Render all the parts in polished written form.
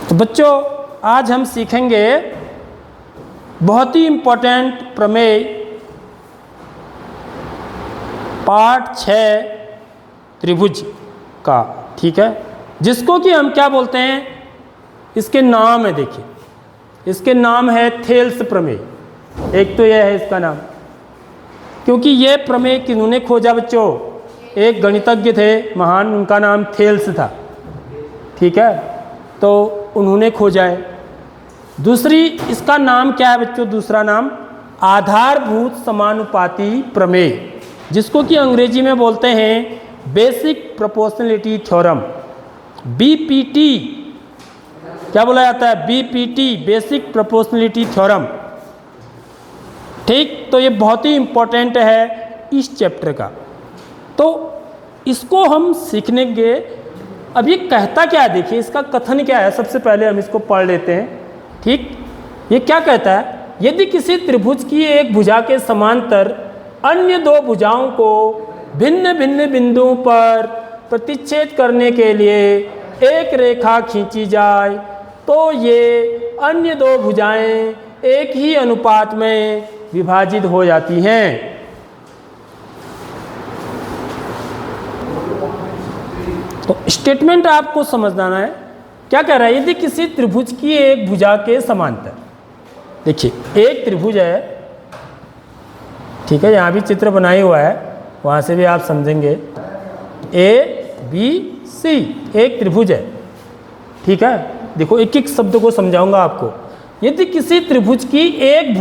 तो बच्चों आज हम सीखेंगे बहुत ही इम्पोर्टेंट प्रमेय पार्ट 6 त्रिभुज का, ठीक है, जिसको कि हम क्या बोलते हैं, इसके नाम है, देखिए इसके नाम है थेल्स प्रमेय। एक तो यह है इसका नाम, क्योंकि यह प्रमेय किन्होंने खोजा बच्चों, एक गणितज्ञ थे महान, उनका नाम थेल्स था, ठीक है, तो उन्होंने खोजा है। दूसरी इसका नाम क्या है बच्चों, दूसरा नाम आधारभूत समानुपाती प्रमेय, जिसको कि अंग्रेजी में बोलते हैं बेसिक प्रोपोर्शनलिटी थ्योरम, बीपीटी, क्या बोला जाता है, बीपीटी, बेसिक प्रोपोर्शनलिटी थ्योरम, ठीक। तो ये बहुत ही इम्पोर्टेंट है इस चैप्टर का, तो इसको हम सीखनेंगे। अब ये कहता क्या है, देखिए इसका कथन क्या है, सबसे पहले हम इसको पढ़ लेते हैं, ठीक। ये क्या कहता है, यदि किसी त्रिभुज की एक भुजा के समांतर अन्य दो भुजाओं को भिन्न भिन्न बिंदुओं पर प्रतिच्छेद करने के लिए एक रेखा खींची जाए तो ये अन्य दो भुजाएं एक ही अनुपात में विभाजित हो जाती हैं। तो स्टेटमेंट आपको समझना है, क्या कह रहा है, यदि किसी त्रिभुज की एक भुजा के समांतर, देखिए एक त्रिभुज है, ठीक है, यहाँ भी चित्र बनाया हुआ है, वहाँ से भी आप समझेंगे, ए बी सी एक त्रिभुज है, ठीक है। देखो एक एक शब्द को समझाऊंगा आपको। यदि किसी त्रिभुज की एक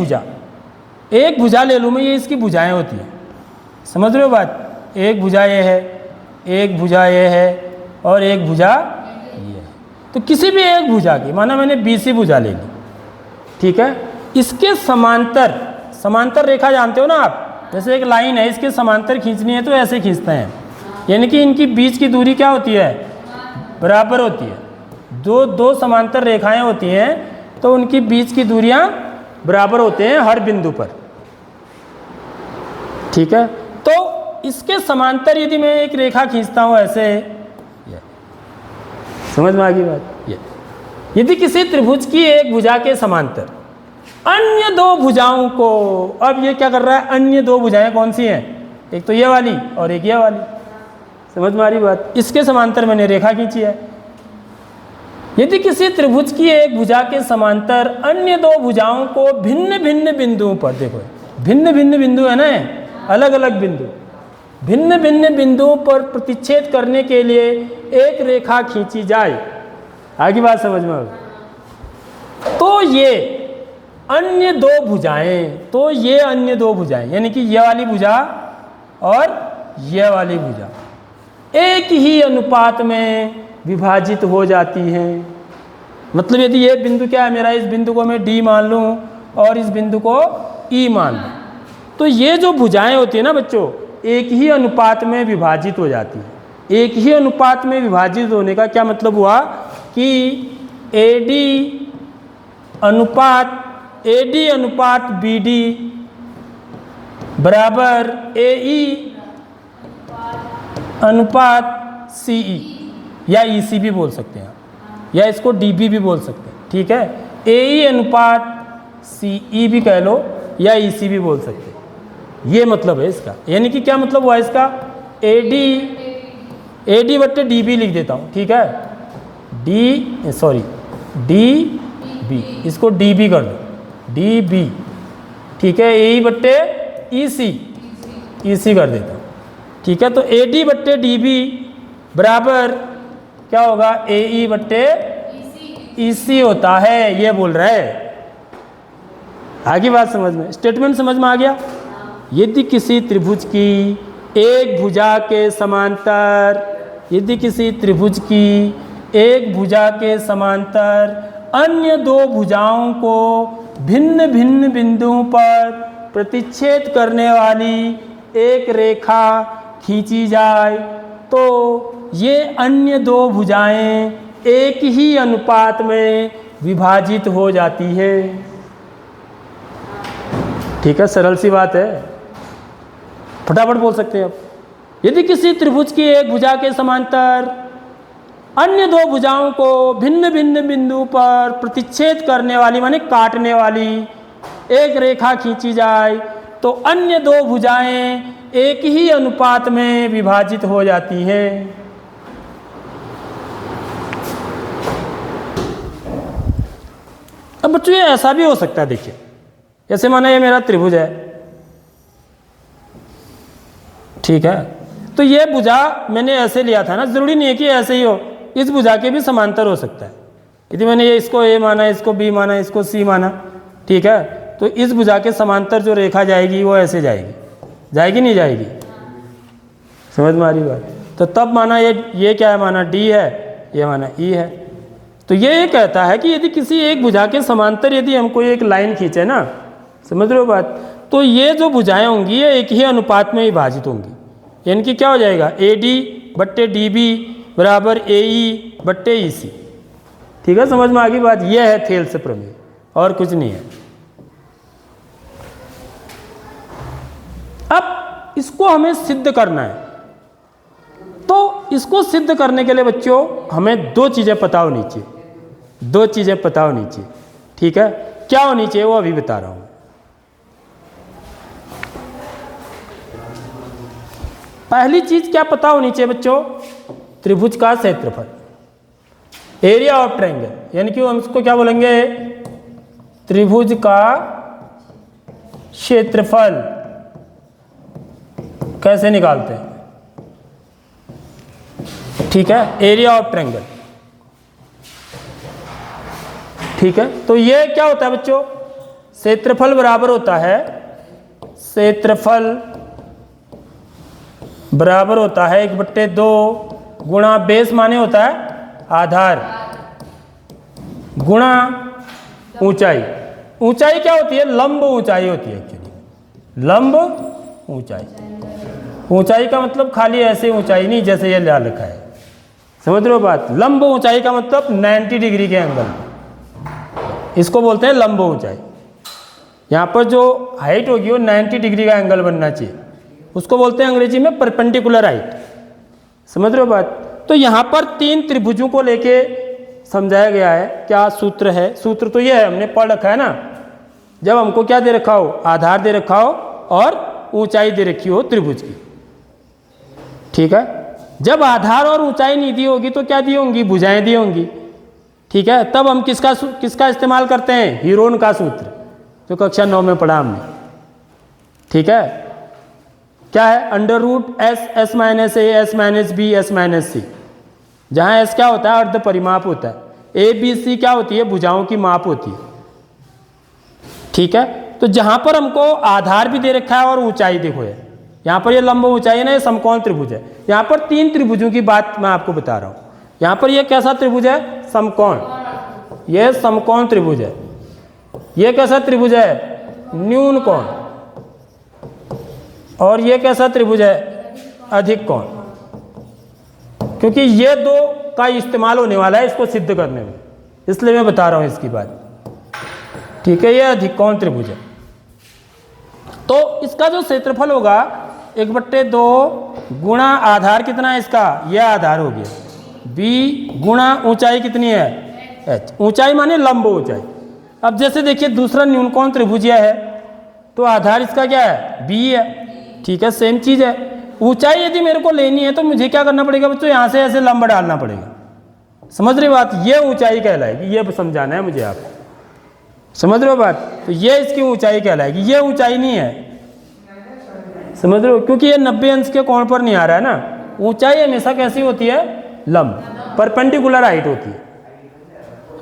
भुजा ले लूँ मैं, ये इसकी भुजाएं होती हैं, समझ रहे हो बात, एक भुजा ये है, एक भुजा ये है और एक भुजा ये है। तो किसी भी एक भुजा की, माना मैंने बीसी भुजा ले ली, ठीक है, इसके समांतर रेखा जानते हो ना आप, जैसे एक लाइन है, इसके समांतर खींचनी है तो ऐसे खींचते हैं, यानी कि इनकी बीच की दूरी क्या होती है, बराबर होती है। दो समांतर रेखाएं होती हैं तो उनकी बीच की दूरियां बराबर होते हैं हर बिंदु पर, ठीक है। तो इसके समांतर यदि मैं एक रेखा खींचता हूं ऐसे, समझ में आ गई बात, ये यदि किसी त्रिभुज की एक भुजा के समांतर अन्य दो भुजाओं को, अब ये क्या कर रहा है, अन्य दो भुजाएं कौन सी हैं, एक तो ये वाली और एक ये वाली, समझ में आ रही बात, इसके समांतर मैंने रेखा खींची है। यदि किसी त्रिभुज की एक भुजा के समांतर अन्य दो भुजाओं को भिन्न भिन्न बिंदुओं पर, देखो भिन्न भिन्न बिंदु है ना, अलग अलग बिंदु, भिन्न भिन्न बिंदुओं पर प्रतिच्छेद करने के लिए एक रेखा खींची जाए, आगे बात समझ में आ गई, तो ये अन्य दो भुजाएं, यानी कि ये वाली भुजा और ये वाली भुजा एक ही अनुपात में विभाजित हो जाती हैं। मतलब यदि ये बिंदु क्या है मेरा, इस बिंदु को मैं डी मान लूँ और इस बिंदु को ई मान लूँ, तो ये जो भुजाएं होती है ना बच्चों, एक ही अनुपात में विभाजित हो जाती है। एक ही अनुपात में विभाजित होने का क्या मतलब हुआ कि AD अनुपात BD बराबर AE अनुपात CE, या EC भी बोल सकते हैं, या इसको DB भी बोल सकते हैं, ठीक है। AE अनुपात CE भी कह लो या EC भी बोल सकते हैं, ये मतलब है इसका। यानी कि क्या मतलब हुआ इसका, AD बट्टे DB लिख देता हूँ, ठीक है, DB, इसको DB कर दो, DB, ठीक है, AE बट्टे EC कर देता हूँ, ठीक है। तो AD बट्टे DB बराबर क्या होगा, AE बट्टे EC होता है, ये बोल रहा है। आगे बात समझ में, स्टेटमेंट समझ में आ गया। यदि किसी त्रिभुज की एक भुजा के समांतर, यदि किसी त्रिभुज की एक भुजा के समांतर अन्य दो भुजाओं को भिन्न भिन्न बिंदुओं पर प्रतिच्छेद करने वाली एक रेखा खींची जाए तो ये अन्य दो भुजाएं एक ही अनुपात में विभाजित हो जाती है। ठीक है, सरल सी बात है, फटाफट बोल सकते हैं आप। यदि किसी त्रिभुज की एक भुजा के समांतर अन्य दो भुजाओं को भिन्न भिन्न बिंदु पर प्रतिच्छेद करने वाली माने काटने वाली एक रेखा खींची जाए तो अन्य दो भुजाएं एक ही अनुपात में विभाजित हो जाती हैं। अब बच्चों ये ऐसा भी हो सकता है, देखिए जैसे माना ये मेरा त्रिभुज है, ठीक है, तो ये भुजा मैंने ऐसे लिया था ना, जरूरी नहीं है कि ऐसे ही हो, इस भुजा के भी समांतर हो सकता है। यदि मैंने ये इसको ए माना, इसको बी माना, इसको सी माना, ठीक है, तो इस भुजा के समांतर जो रेखा जाएगी वो ऐसे जाएगी, जाएगी नहीं जाएगी, समझ में आ रही बात? तो तब माना ये क्या है, माना डी है, ये माना ई है। तो ये कहता है कि यदि किसी एक भुजा के समांतर यदि हम कोई एक लाइन खींचे ना, समझ रहे हो बात, तो ये जो भुजाएं होंगी ये एक ही अनुपात में विभाजित होंगी, यानी कि क्या हो जाएगा, ए डी बट्टे डी बी बराबर ए ई बट्टे ई सी। ठीक है, समझ में आ गई बात? ये है थेल्स प्रमेय और कुछ नहीं है। अब इसको हमें सिद्ध करना है, तो इसको सिद्ध करने के लिए बच्चों हमें दो चीज़ें पता होनी चाहिए, दो चीज़ें पता होनी चाहिए। ठीक है, क्या होनी चाहिए वो अभी बता रहा हूं। पहली चीज क्या पता होनी चाहिए बच्चों, त्रिभुज का क्षेत्रफल, एरिया ऑफ ट्रायंगल, यानी कि हम इसको क्या बोलेंगे, त्रिभुज का क्षेत्रफल कैसे निकालते हैं। ठीक है, एरिया ऑफ ट्रायंगल। ठीक है, तो ये क्या होता है बच्चों, क्षेत्रफल बराबर होता है, क्षेत्रफल बराबर होता है 1/2 गुणा बेस माने होता है आधार गुणा ऊंचाई। ऊंचाई क्या होती है, लंब ऊंचाई होती है एक्चुअली, लंब ऊंचाई। ऊंचाई का मतलब खाली ऐसे ऊंचाई नहीं जैसे ये लिखा है, समझ रहे हो बात? लंब ऊंचाई का मतलब 90 डिग्री के एंगल, इसको बोलते हैं लंब ऊंचाई। यहाँ पर जो हाइट होगी वो 90 डिग्री का एंगल बनना चाहिए, उसको बोलते हैं अंग्रेजी में परपेंडिकुलर हाइट। समझ रहे हो बात? तो यहाँ पर 3 त्रिभुजों को लेके समझाया गया है। क्या सूत्र है, सूत्र तो ये है, हमने पढ़ रखा है ना, जब हमको क्या दे रखा हो, आधार दे रखा हो और ऊंचाई दे रखी हो त्रिभुज की। ठीक है, जब आधार और ऊंचाई नहीं दी होगी तो क्या दी होंगी, भुजाएं दी होंगी। ठीक है, तब हम किसका इस्तेमाल करते हैं, हीरोन का सूत्र, जो कक्षा 9 में पढ़ा हमने। ठीक है, क्या है, under root s, s minus a, s minus b, s minus c. जहाँ एस क्या होता है, अर्ध परिमाप होता है। ए बी सी क्या होती है, भुजाओं की माप होती है। ठीक है, तो जहाँ पर हमको आधार भी दे रखा है और ऊंचाई देखो है, यहाँ पर ये लंब ऊंचाई है ना, ये समकोण त्रिभुज है। यहाँ पर 3 त्रिभुजों की बात मैं आपको बता रहा हूँ। यहाँ पर ये कैसा त्रिभुज है, समकोण, ये समकोण त्रिभुज है। ये कैसा त्रिभुज है, न्यून कोण। और ये कैसा त्रिभुज है, अधिक कोण। क्योंकि ये दो का इस्तेमाल होने वाला है इसको सिद्ध करने में, इसलिए मैं बता रहा हूं इसकी बात। ठीक है, ये अधिक कोण त्रिभुज है। तो इसका जो क्षेत्रफल होगा 1/2 गुणा आधार कितना है इसका, यह आधार हो गया, b गुणा ऊंचाई कितनी है, h। ऊंचाई माने लंब ऊंचाई। अब जैसे देखिए दूसरा न्यूनकोण त्रिभुज यह है, तो आधार इसका क्या है, b है। ठीक है, सेम चीज है। ऊंचाई यदि मेरे को लेनी है तो मुझे क्या करना पड़ेगा बच्चों, यहां से ऐसे लंब डालना पड़ेगा। समझ रही बात? ये ऊंचाई कहलाएगी, ये समझाना है मुझे आपको, समझ रहे हो बात? तो ये इसकी ऊंचाई कहलाएगी, ये ऊंचाई नहीं है, समझ रहे हो? क्योंकि ये 90 अंश के कोण पर नहीं आ रहा है ना। ऊंचाई हमेशा कैसी होती है, लंब, परपेंडिकुलर हाइट होती है।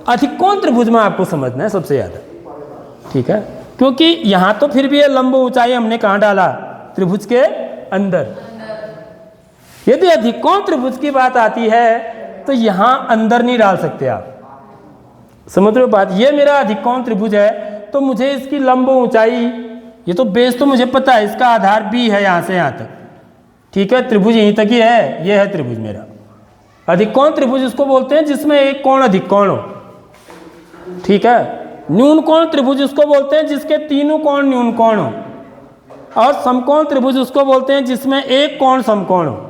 अधिक कोण त्रिभुज में आपको समझना है सबसे ज्यादा। ठीक है, क्योंकि यहां तो फिर भी ये लंब ऊंचाई हमने कहां डाला, त्रिभुज के अंदर। यदि अधिक कोण त्रिभुज की बात आती है तो यहां अंदर नहीं डाल सकते आप, समझ रहे हो बात? ये मेरा अधिक कोण त्रिभुज है, तो मुझे इसकी लंब ऊंचाई, ये तो बेस तो मुझे पता है, इसका आधार बी है यहां से यहां तक। ठीक है, त्रिभुज यहीं तक ही है, ये है त्रिभुज मेरा। अधिक कोण त्रिभुज उसको बोलते हैं जिसमें एक कोण अधिक कोण हो। ठीक है, न्यून कोण त्रिभुज उसको बोलते हैं जिसके तीनों कोण न्यून कोण हो। और समकोण त्रिभुज उसको बोलते हैं जिसमें एक कोण समकोण हो।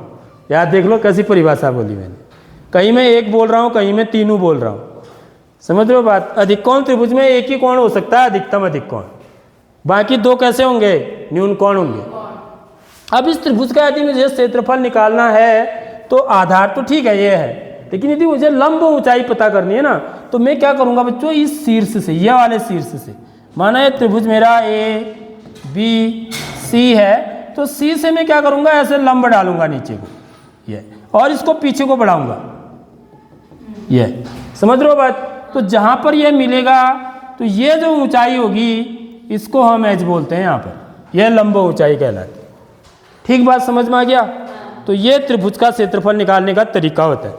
याद देख लो कैसी परिभाषा बोली मैंने। कहीं मैं एक बोल रहा हूँ, कहीं मैं तीनों बोल रहा हूँ। समझ रहे हो बात? अधिक कोण त्रिभुज में एक ही कोण हो सकता है, अधिकतम अधिक कोण, बाकी दो कैसे होंगे? न्यून कोण होंगे। अब इस त्रिभुज का यदि मुझे क्षेत्रफल निकालना है तो आधार तो ठीक है ये है, लेकिन यदि मुझे लंब ऊंचाई पता करनी है ना, तो मैं क्या करूंगा बच्चों? इस शीर्ष से, ये वाले शीर्ष से, माना ये त्रिभुज मेरा ए बी सी है, तो सी से मैं क्या करूंगा? ऐसे लंब डालूंगा नीचे को, ये, और इसको पीछे को बढ़ाऊंगा, ये। समझ रहे हो बात? तो जहां पर ये मिलेगा तो ये जो ऊंचाई होगी इसको हम एच बोलते हैं यहाँ पर, यह लंब ऊंचाई कहलाती है। ठीक बात समझ में आ गया? तो ये त्रिभुज का क्षेत्रफल निकालने का तरीका होता है।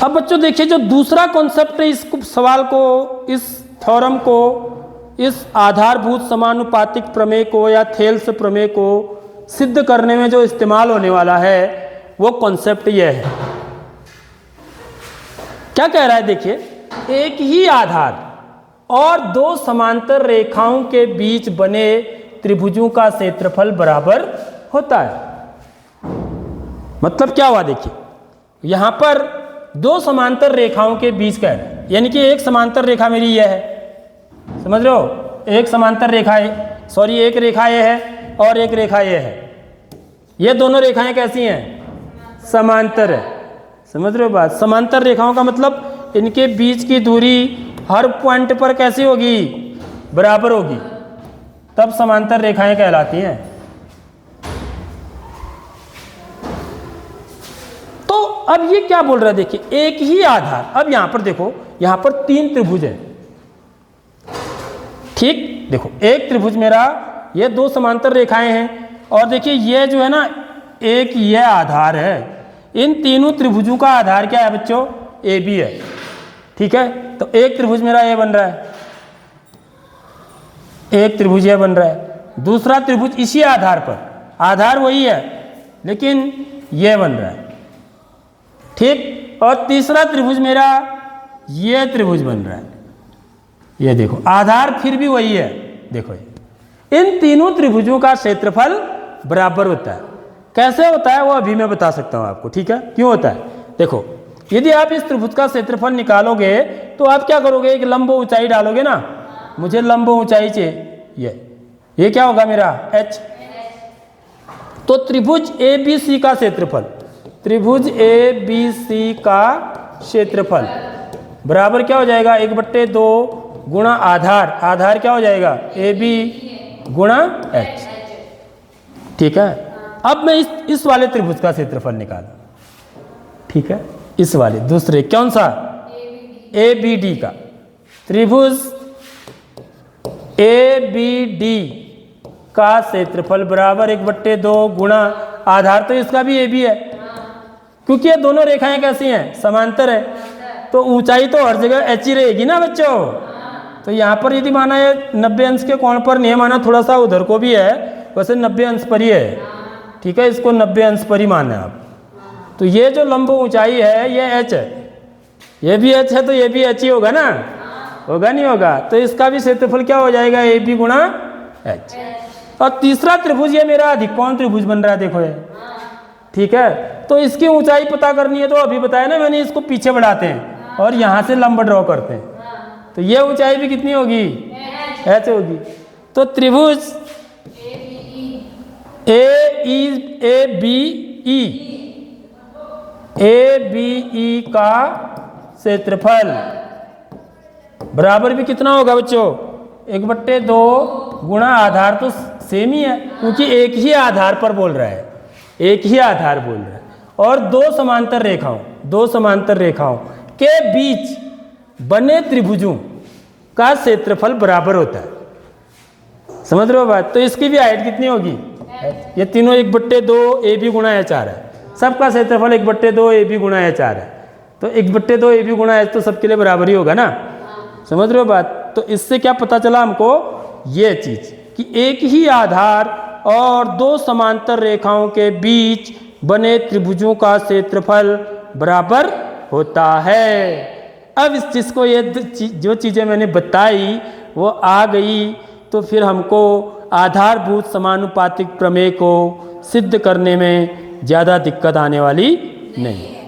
अब बच्चों देखिए, जो दूसरा कॉन्सेप्ट है इस सवाल को, इस थ्योरम को, इस आधारभूत समानुपातिक प्रमेय को या थेल्स प्रमेय को सिद्ध करने में जो इस्तेमाल होने वाला है वो कॉन्सेप्ट यह है। क्या कह रहा है? देखिए, एक ही आधार और दो समांतर रेखाओं के बीच बने त्रिभुजों का क्षेत्रफल बराबर होता है। मतलब क्या हुआ? देखिए, यहां पर दो समांतर रेखाओं के बीच का है, यानी कि एक समांतर रेखा मेरी यह है, समझ रहे हो? एक समांतर रेखा है, सॉरी एक रेखा ये है और एक रेखा ये है। ये दोनों रेखाएं कैसी हैं? समांतर है। समझ रहे हो बात? समांतर रेखाओं का मतलब इनके बीच की दूरी हर पॉइंट पर कैसी होगी? बराबर होगी, तब समांतर रेखाएं कहलाती हैं। तो अब ये क्या बोल रहा है? देखिए, एक ही आधार, अब यहां पर देखो, यहां पर तीन त्रिभुज है, ठीक? देखो, एक त्रिभुज मेरा, ये दो समांतर रेखाएं हैं, और देखिए ये जो है ना, एक ये आधार है। इन तीनों त्रिभुजों का आधार क्या है बच्चों? ए बी है, ठीक है? तो एक त्रिभुज मेरा ये बन रहा है, एक त्रिभुज ये बन रहा है, दूसरा त्रिभुज इसी आधार पर, आधार वही है लेकिन ये बन रहा है, ठीक? और तीसरा त्रिभुज मेरा ये त्रिभुज बन रहा है, ये देखो, आधार फिर भी वही है। देखो, इन तीनों त्रिभुजों का क्षेत्रफल बराबर होता है। कैसे होता है वो अभी मैं बता सकता हूं आपको, ठीक है? क्यों होता है? देखो, यदि आप इस त्रिभुज का क्षेत्रफल निकालोगे तो आप क्या करोगे? एक लंब ऊंचाई डालोगे ना, मुझे लंब ऊंचाई चाहिए, ये क्या होगा मेरा? h। तो त्रिभुज ए बी सी का क्षेत्रफल, त्रिभुज ए बी सी का क्षेत्रफल बराबर क्या हो जाएगा? 1/2 गुणा आधार, आधार क्या हो जाएगा? ए बी गुणा h, ठीक है? अब मैं इस वाले त्रिभुज का क्षेत्रफल निकाला, ठीक है? इस वाले दूसरे, कौन सा? ए बी डी का, त्रिभुज ए बी डी का क्षेत्रफल बराबर 1/2 गुणा आधार, तो इसका भी ए बी है, क्योंकि ये दोनों रेखाएं कैसी हैं? समांतर है, तो ऊंचाई तो हर जगह एच ही रहेगी ना बच्चों। तो यहाँ पर यदि माना ये 90 अंश के कोण पर नहीं माना, थोड़ा सा उधर को भी है, वैसे 90 अंश पर ही है, ठीक है? इसको 90 अंश पर ही माना आप। तो ये जो लंब ऊंचाई है ये h है, ये भी h है, तो ये भी h ही होगा ना, होगा नहीं होगा? तो इसका भी क्षेत्रफल क्या हो जाएगा? ए बी गुणा h। और तीसरा त्रिभुज ये मेरा अधिकोण त्रिभुज बन रहा है, देखो ये, ठीक है? तो इसकी ऊंचाई पता करनी है, तो अभी बताया ना मैंने, इसको पीछे बढ़ाते हैं और यहाँ से लंब ड्रॉ करते हैं, तो ये ऊंचाई भी कितनी होगी? h होगी। तो त्रिभुज ए बी ई का क्षेत्रफल बराबर भी कितना होगा बच्चों? 1/2 गुणा आधार, तो सेम ही है क्योंकि एक ही आधार पर बोल रहा है, एक ही आधार बोल रहा है, और दो समांतर रेखाओं के बीच बने त्रिभुजों का क्षेत्रफल बराबर होता है। समझ रहे हो बात? तो इसकी भी हाइट कितनी होगी? ये तीनों 1/2 ए बी गुणा h आ रहा है, सबका क्षेत्रफल 1/2 ए बी गुणा h आ रहा है, तो 1/2 ए बी गुणा h तो सबके लिए बराबर ही होगा ना। समझ रहे हो बात? तो इससे क्या पता चला हमको? ये चीज कि एक ही आधार और दो समांतर रेखाओं के बीच बने त्रिभुजों का क्षेत्रफल बराबर होता है। अब इस चीज को, ये जो चीजें मैंने बताई वो आ गई, तो फिर हमको आधारभूत समानुपातिक प्रमेय को सिद्ध करने में ज़्यादा दिक्कत आने वाली नहीं।